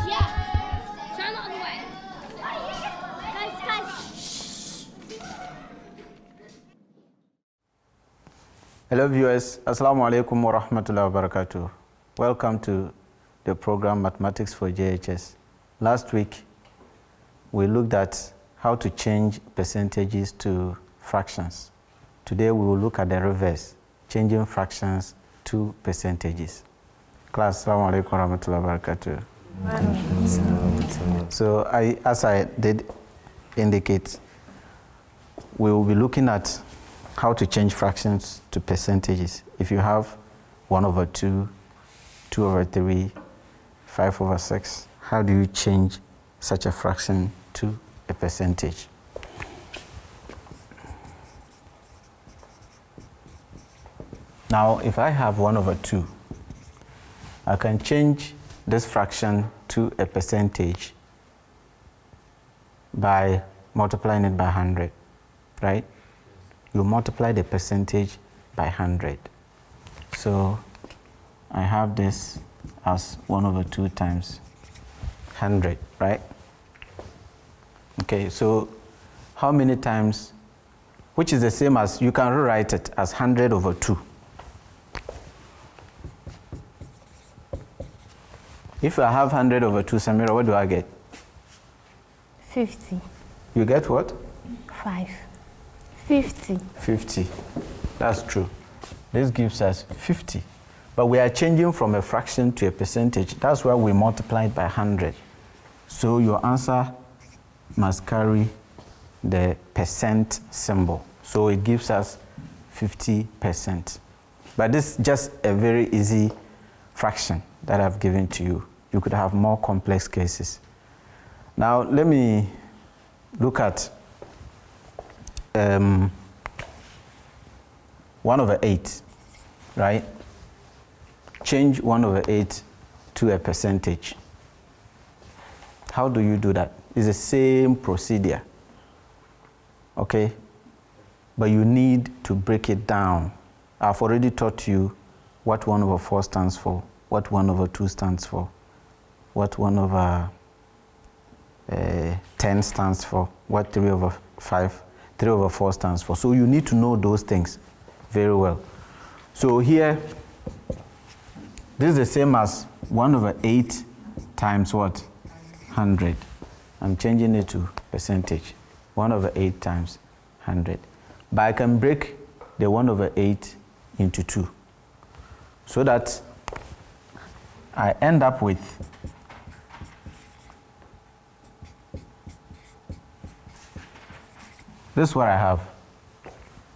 Yeah. Turn the other way. Guys. Hello viewers, Assalamu alaikum wa rahmatullahi wa barakatuh. Welcome to the program Mathematics for JHS. Last week, we looked at how to change percentages to fractions. Today, we will look at the reverse, changing fractions to percentages. Class, Assalamu alaikum wa rahmatullahi wa barakatuh. So, as I did indicate, we will be looking at how to change fractions to percentages. If you have 1 over 2, 2 over 3, 5 over 6, how do you change such a fraction to a percentage? Now, if I have 1 over 2, I can change this fraction to a percentage by multiplying it by 100, right? You multiply the percentage by 100. So I have this as 1 over 2 times 100, right? Okay, so how many times, which is the same as, you can rewrite it as 100 over 2. If I have 100 over 2, Samira, what do I get? 50. You get what? 5. 50. 50. That's true. This gives us 50. But we are changing from a fraction to a percentage. That's why we multiplied by 100. So your answer must carry the percent symbol. So it gives us 50%. But this is just a very easy fraction that I've given to you. You could have more complex cases. Now let me look at 1 over 8, right? Change 1 over 8 to a percentage. How do you do that? It's the same procedure, okay? But you need to break it down. I've already taught you what 1 over 4 stands for, what 1 over 2 stands for, what 1 over 10 stands for, what 3 over 5, 3 over 4 stands for. So you need to know those things very well. So here, this is the same as 1 over 8 times what? 100. I'm changing it to percentage. 1 over 8 times 100. But I can break the 1 over 8 into 2. So that I end up with this is what I have.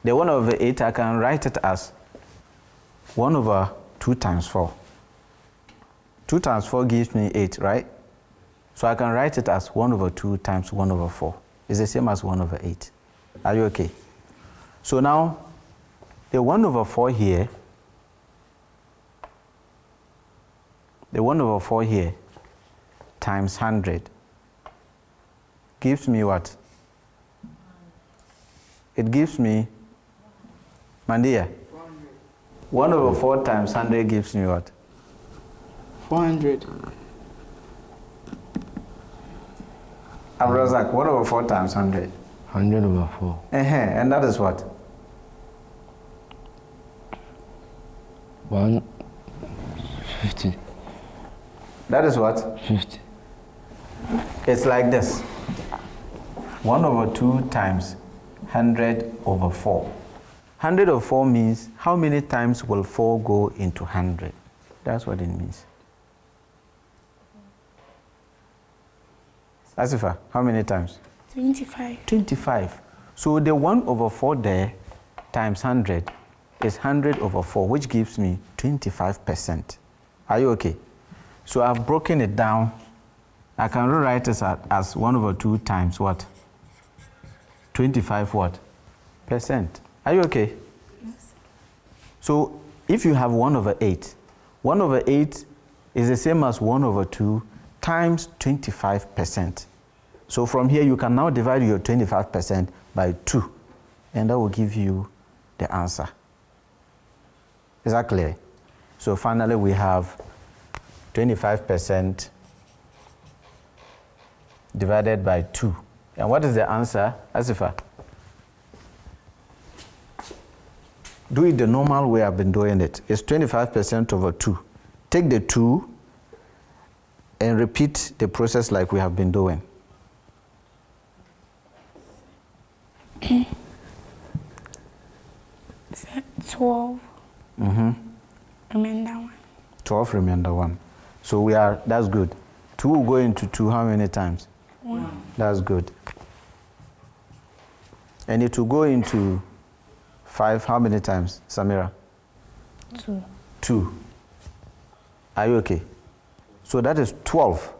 The 1 over 8, I can write it as 1 over 2 times 4. 2 times 4 gives me 8, right? So I can write it as 1 over 2 times 1 over 4. It's the same as 1 over 8. Are you okay? So now, the 1 over 4 here, the 1 over 4 here times 100 gives me what? It gives me, Mandia, 1 over 4 times 100 gives me what? 400. Abrazak, 1 over 4 times 100? 100 over 4. And that is what? 150. That is what? 50. It's like this. 1 over 2 times 100 over 4. 100 over 4 means how many times will 4 go into 100? That's what it means. Asifa, how many times? 25. 25. So the 1 over 4 there times 100 is 100 over 4, which gives me 25%. Are you okay? So I've broken it down. I can rewrite this as 1 over 2 times what? 25 what? Percent. Are you okay? Yes. So if you have 1 over 8, 1 over 8 is the same as 1 over 2 times 25%. So from here, you can now divide your 25% by 2, and that will give you the answer. Is that clear? So finally, we have 25% divided by 2. And what is the answer, Asifa? Do it the normal way I've been doing it. It's 25% over 2. Take the 2 and repeat the process like we have been doing. 12. Remainder 1. 12 remainder 1. So that's good. 2 will go into 2 how many times? 1. That's good. And it will go into 5 how many times, Samira? 2. 2. Are you okay? So that is 12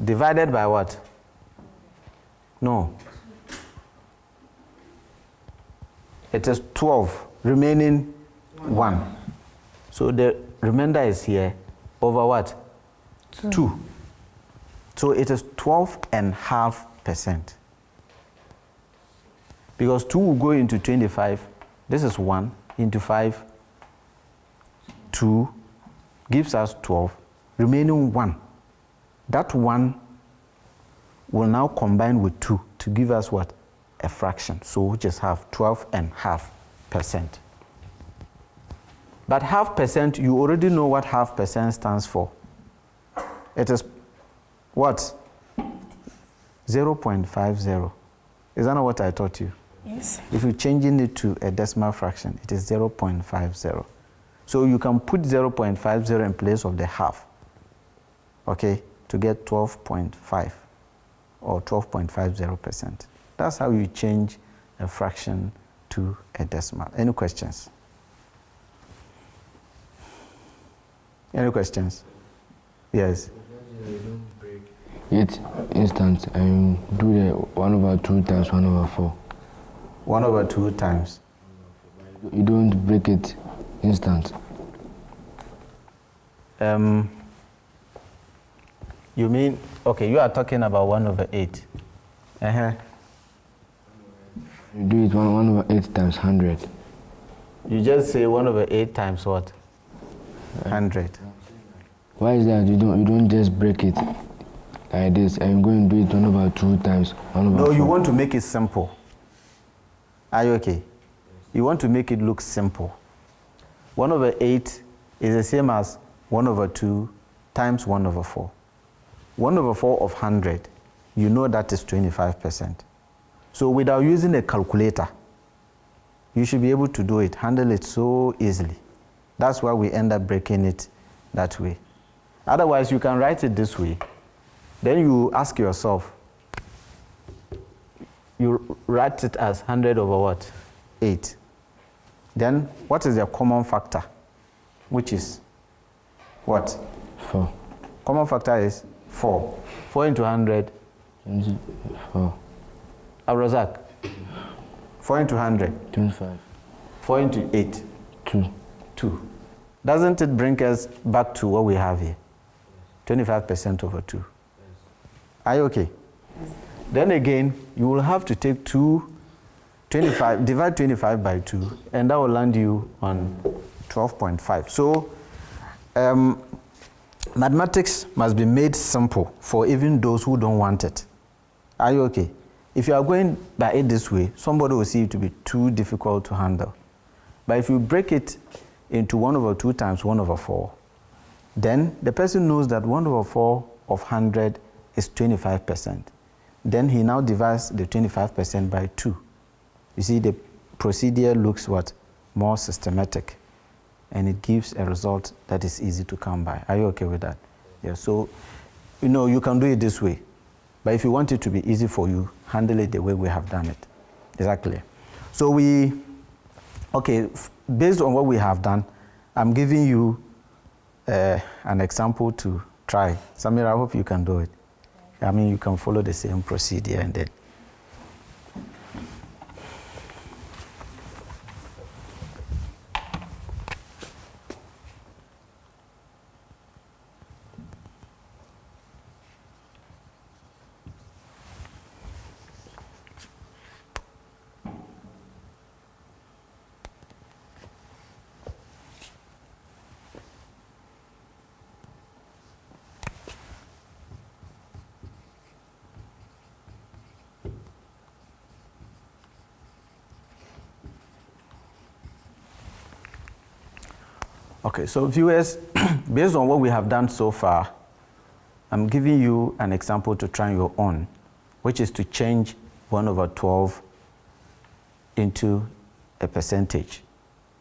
divided by what? No. It is 12 remaining 1. So the remainder is here over what? 2. So it is 12.5%. Because 2 will go into 25. This is 1 into 5. 2 gives us 12. Remaining 1. That 1 will now combine with 2 to give us what? A fraction. So we just have 12.5%. But half percent, you already know what half percent stands for. It is what? 0.50. Is that not what I taught you? Yes. If you're changing it to a decimal fraction, it is 0.50. So you can put 0.50 in place of the half, okay, to get 12.5 or 12.50%. That's how you change a fraction to a decimal. Any questions? Any questions? Yes. 8 instance and do the 1/2 times 1/4. 1/2 times. You don't break it instant. You mean, okay, you are talking about 1/8. You do it 1/8 times 100. You just say 1/8 times what? 100. Why is that? You don't just break it like this and you're going to do it 1/2 times 1/4. No, you want to make it simple. Are you okay? You want to make it look simple. 1/8 is the same as 1/2 times 1/4. 1/4 of 100, you know that is 25%. So without using a calculator, you should be able to do it, handle it so easily. That's why we end up breaking it that way. Otherwise, you can write it this way. Then you ask yourself, you write it as 100 over what? 8. Then what is the common factor? Which is what? 4. Common factor is 4. 4 into 100? 4. Abrazak? 4 into 100? 25. 4 into 8? 2. 2. Doesn't it bring us back to what we have here? 25% over 2. Are you okay? Then again, you will have to take 25, divide 25 by 2, and that will land you on 12.5. So, mathematics must be made simple for even those who don't want it. Are you okay? If you are going by it this way, somebody will see it to be too difficult to handle. But if you break it into 1/2 times 1/4, then the person knows that 1/4 of 100 is 25%. Then he now divides the 25% by 2. You see, the procedure looks what? More systematic. And it gives a result that is easy to come by. Are you okay with that? Yeah, so, you can do it this way. But if you want it to be easy for you, handle it the way we have done it. Exactly. So based on what we have done, I'm giving you an example to try. Samira, I hope you can do it. I mean, you can follow the same procedure and then. Okay, so viewers, based on what we have done so far, I'm giving you an example to try your own, which is to change 1/12 into a percentage.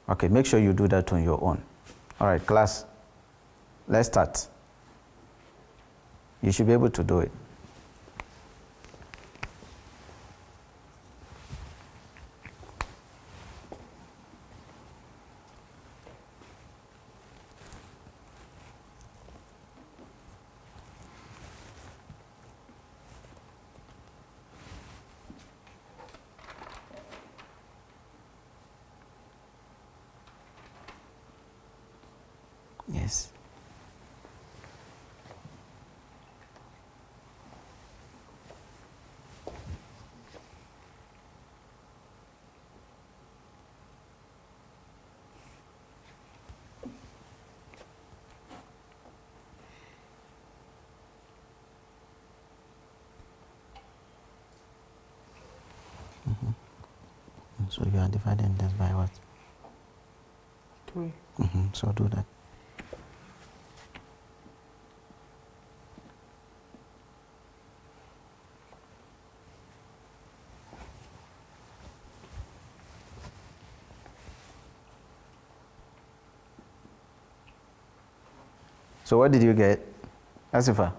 Okay, make sure you do that on your own. All right, class, let's start. You should be able to do it. Yes. So you are dividing this by what? 3. So do that. So what did you get, Asifa?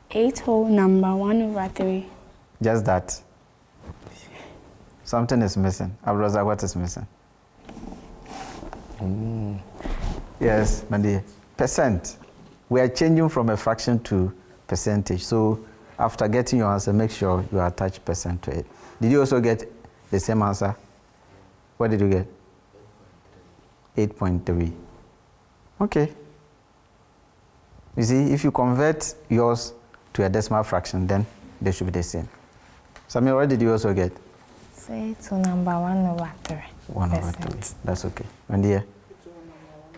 8 whole number 1/3. Just that. Something is missing. Abroza, what is missing? Yes, my dear. Percent. We are changing from a fraction to percentage. So after getting your answer, make sure you attach percent to it. Did you also get the same answer? What did you get? 8.3. Okay. You see, if you convert yours to a decimal fraction, then they should be the same. Samir, what did you also get? So 8 whole number 1/3. 1/3. That's okay. And here?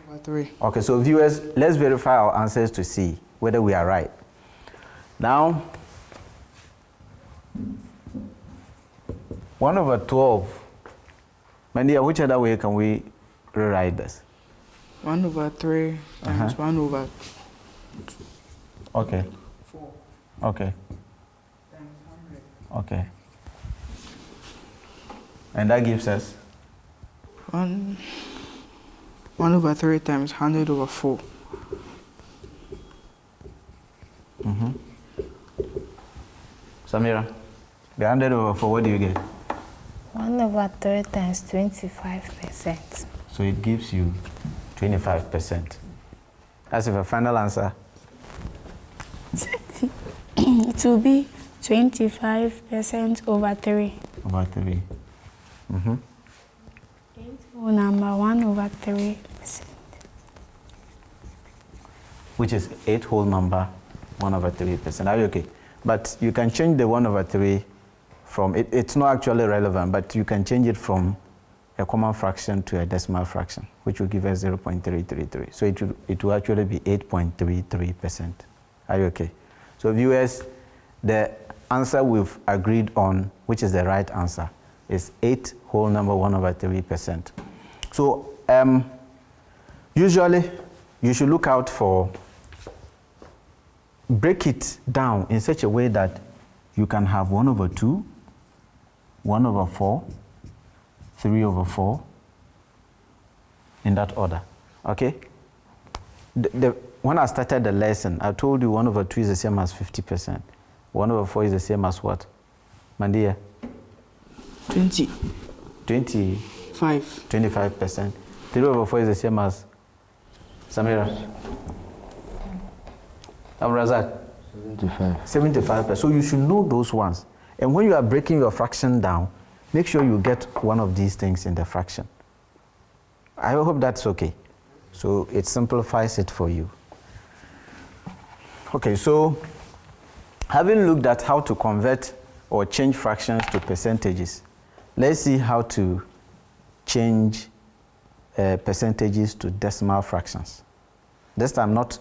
1/3. Okay, so viewers, let's verify our answers to see whether we are right. Now, 1/12. Mandia, which other way can we rewrite this? 1/3 times 1/4. Okay. Okay. Okay. And that gives us 1/3 times 100/4. Samira, the 100/4, what do you get? 1/3 times 25%. So it gives you 25%. That's a final answer. It will be 25% over 3. Over 3. 8 whole number 1/3%. Which is 8 whole number, 1/3%. Are you okay? But you can change the 1/3 from, it's not actually relevant, but you can change it from a common fraction to a decimal fraction, which will give us 0.333. So it will actually be 8.33%. Are you okay? So viewers, the answer we've agreed on, which is the right answer, is 8 whole number 1/3%. So usually you should look out for, break it down in such a way that you can have 1/2, 1/4, 3/4, in that order. Okay? When I started the lesson, I told you 1/2 is the same as 50%. 1/4 is the same as what? Mandia? 20. 25%. 3/4 is the same as Samira? Abrazak? 75%. So you should know those ones. And when you are breaking your fraction down, make sure you get one of these things in the fraction. I hope that's okay. So it simplifies it for you. Okay, so having looked at how to convert or change fractions to percentages, let's see how to change percentages to decimal fractions. This time not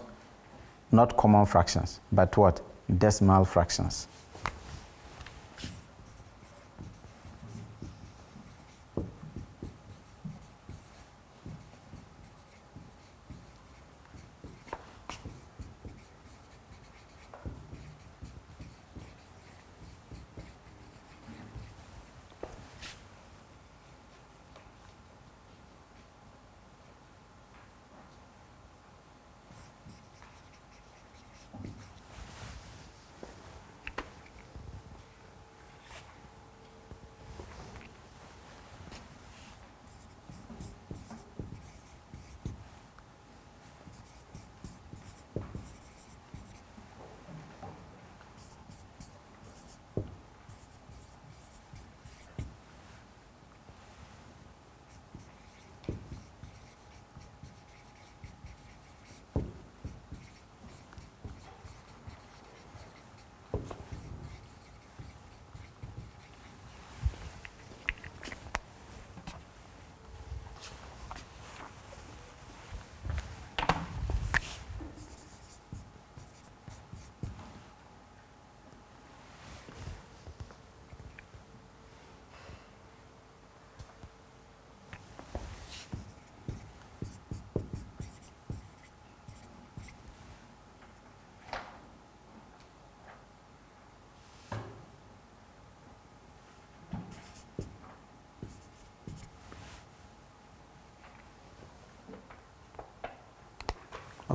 common fractions, but what? Decimal fractions.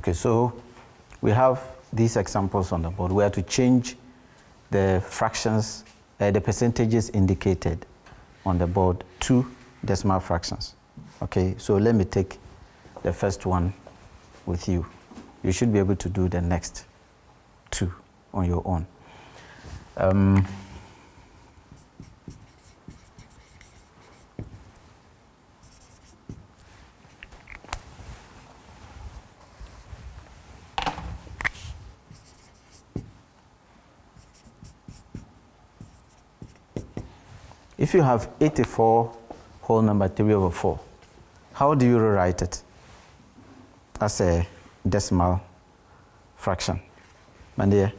Okay, so we have these examples on the board. We have to change the fractions, the percentages indicated on the board to decimal fractions. Okay, so let me take the first one with you. You should be able to do the next two on your own. If you have 84 whole number 3/4, how do you rewrite it as a decimal fraction? Mandia?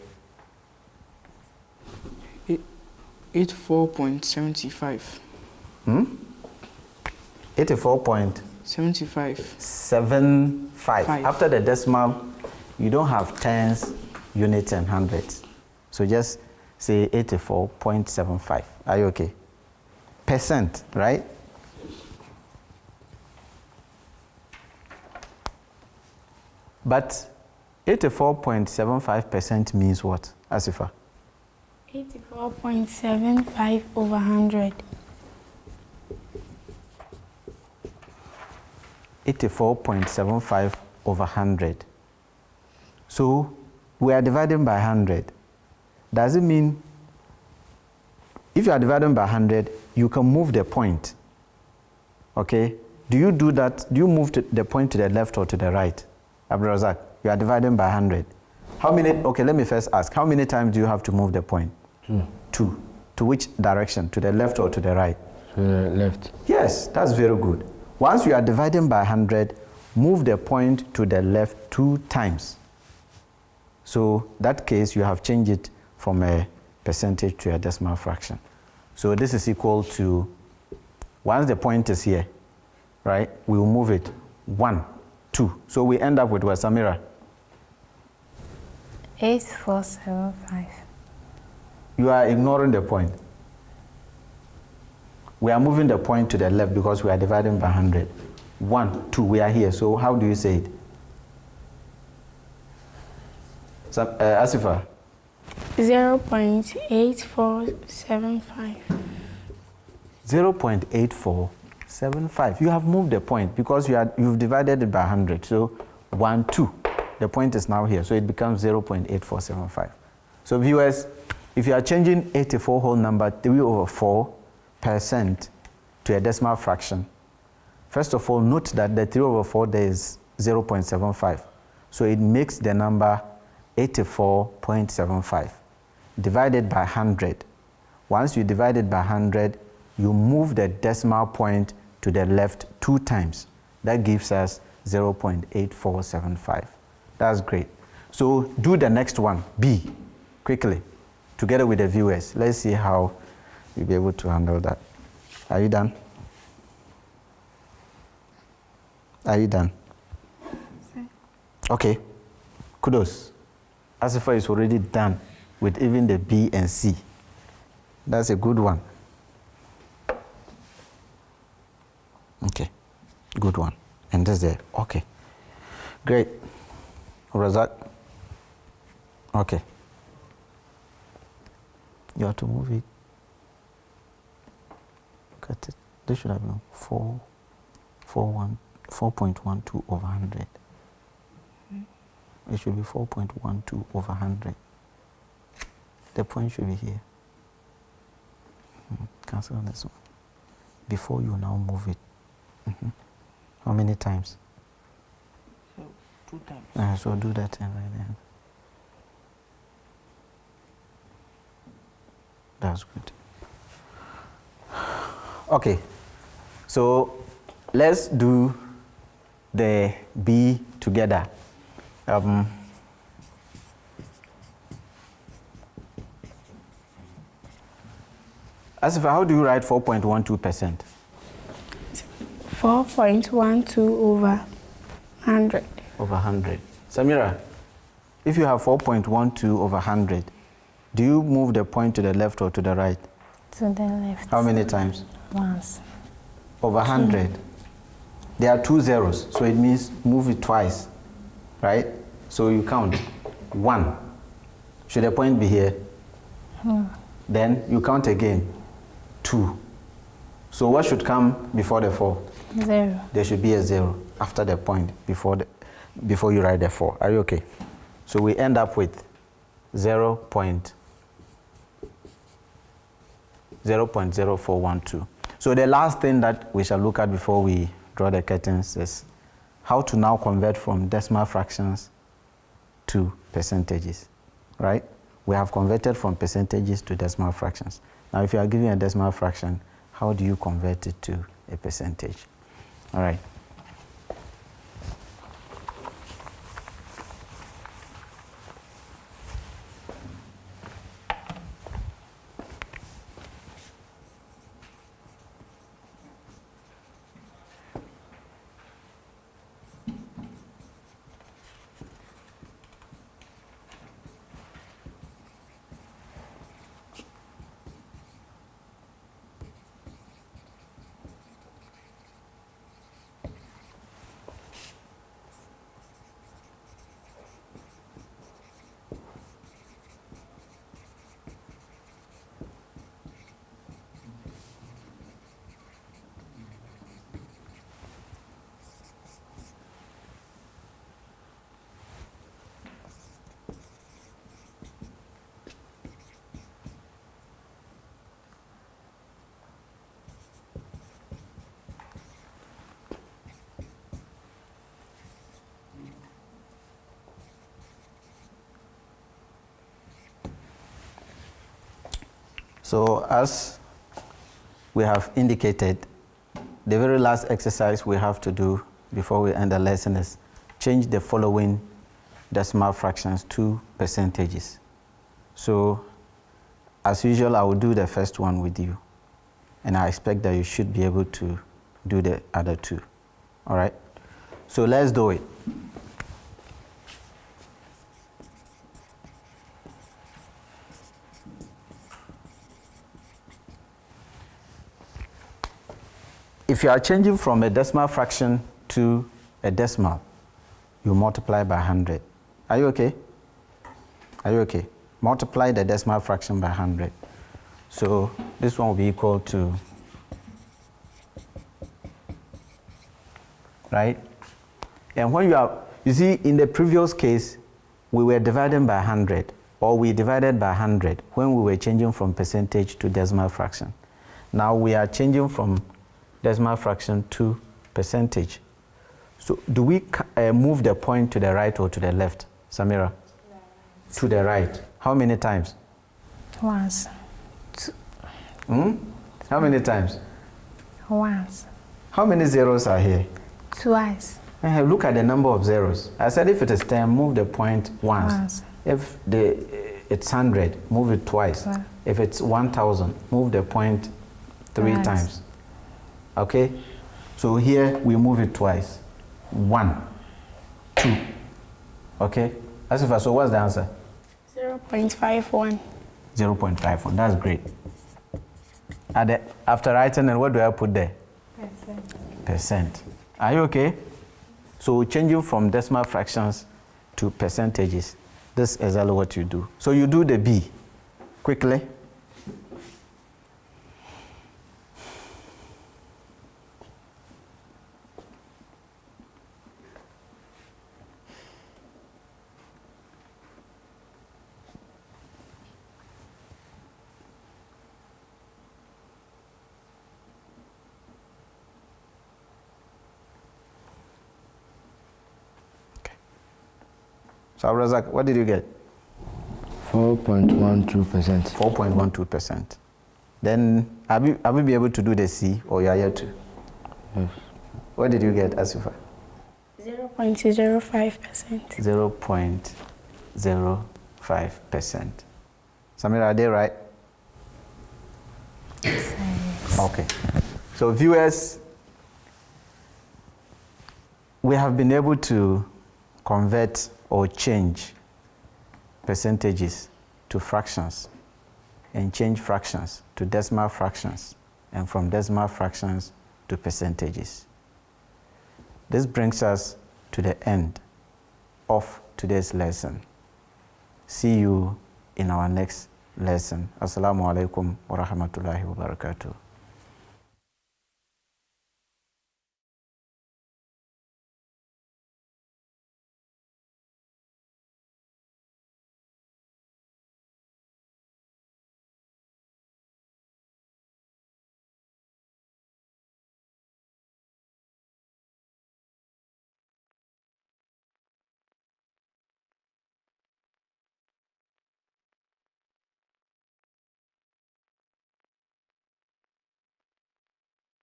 84.75. 84.75. 75. After the decimal, you don't have tens, units, and hundreds. So just say 84.75. Are you okay? Percent, right? But 84.75% means what, Asifa? 84.75 over 100. 84.75 over 100. So we are dividing by 100. Does it mean if you are dividing by 100, you can move the point? Okay? Do you do that? Do you move the point to the left or to the right? Abdurazak, you are dividing by 100. How many? Okay, let me first ask. How many times do you have to move the point? 2. 2. To which direction? To the left or to the right? To the left. Yes, that's very good. Once you are dividing by 100, move the point to the left 2 times. So that case, you have changed it from a percentage to a decimal fraction. So this is equal to, once the point is here, right, we will move it 1, 2. So we end up with what, Samira? 8475. You are ignoring the point. We are moving the point to the left because we are dividing by 100. 1, 2, we are here. So how do you say it? So, Asifa? 0.8475. 0.8475. You have moved the point because you've divided it by 100. So 1, 2. The point is now here. So it becomes 0.8475. So viewers, if you are changing 84 whole number 3/4% to a decimal fraction, first of all, note that the 3/4 there is 0.75. So it makes the number 84.75 divided by 100. Once you divide it by 100, you move the decimal point to the left 2 times. That gives us 0.8475. That's great. So do the next one, B, quickly, together with the viewers. Let's see how you'll be able to handle that. Are you done? Are you done? Okay. Kudos. Asifa is already done with even the B and C. That's a good one. Okay. Good one. And that's there. Okay. Great. Razak. Okay. You have to move it. Cut it. This should have been 4.12 over 100. It should be 4.12 over 100. The point should be here. Cancel this one. Before you now move it. How many times? So 2 times. So do that and right there. That's good. Okay. So let's do the B together. Asifa, how do you write 4.12%? 4.12 over 100. Over 100. Samira, if you have 4.12 over 100, do you move the point to the left or to the right? To the left. How many times? Once. Over 100. There are 2 zeros, so it means move it twice. right? So you count 1. Should a point be here? Then you count again, 2. So what should come before the 4? 0. There should be a 0 after the point before you write the 4. Are you okay? So we end up with 0.0412. So the last thing that we shall look at before we draw the curtains is how to now convert from decimal fractions to percentages, right? We have converted from percentages to decimal fractions. Now, if you are given a decimal fraction, how do you convert it to a percentage? All right. So as we have indicated, the very last exercise we have to do before we end the lesson is change the following decimal fractions to percentages. So as usual, I will do the first one with you, and I expect that you should be able to do the other two. All right? So let's do it. If you are changing from a decimal fraction to a decimal, you multiply by 100. Are you okay? Are you okay? Multiply the decimal fraction by 100. So this one will be equal to, right? And when you see, in the previous case, we were dividing by 100, or we divided by 100 when we were changing from percentage to decimal fraction. Now we are changing from decimal fraction to percentage. So do we move the point to the right or to the left, Samira? To the right. How many times? Once. How many times? Once. How many zeros are here? Twice. Look at the number of zeros. I said if it is 10, move the point once. If it's 100, move it twice. If it's 1,000, move the point 3 times. Okay? So here we move it twice. 1, 2. Okay? Asifa, so what's the answer? 0.51. 0.51. That's great. After writing, and what do I put there? Percent. Are you okay? So changing from decimal fractions to percentages, this is exactly what you do. So you do the B quickly. So, Razak, what did you get? 4.12%. 4.12%. Then, have you been able to do the C, or you are yet to? Yes. What did you get, Asifa? 0.05%. 0.05%. Samira, are they right? Yes. Okay. So, viewers, we have been able to convert or change percentages to fractions, and change fractions to decimal fractions, and from decimal fractions to percentages. This brings us to the end of today's lesson. See you in our next lesson. Assalamu alaikum wa rahmatullahi wa barakatuh.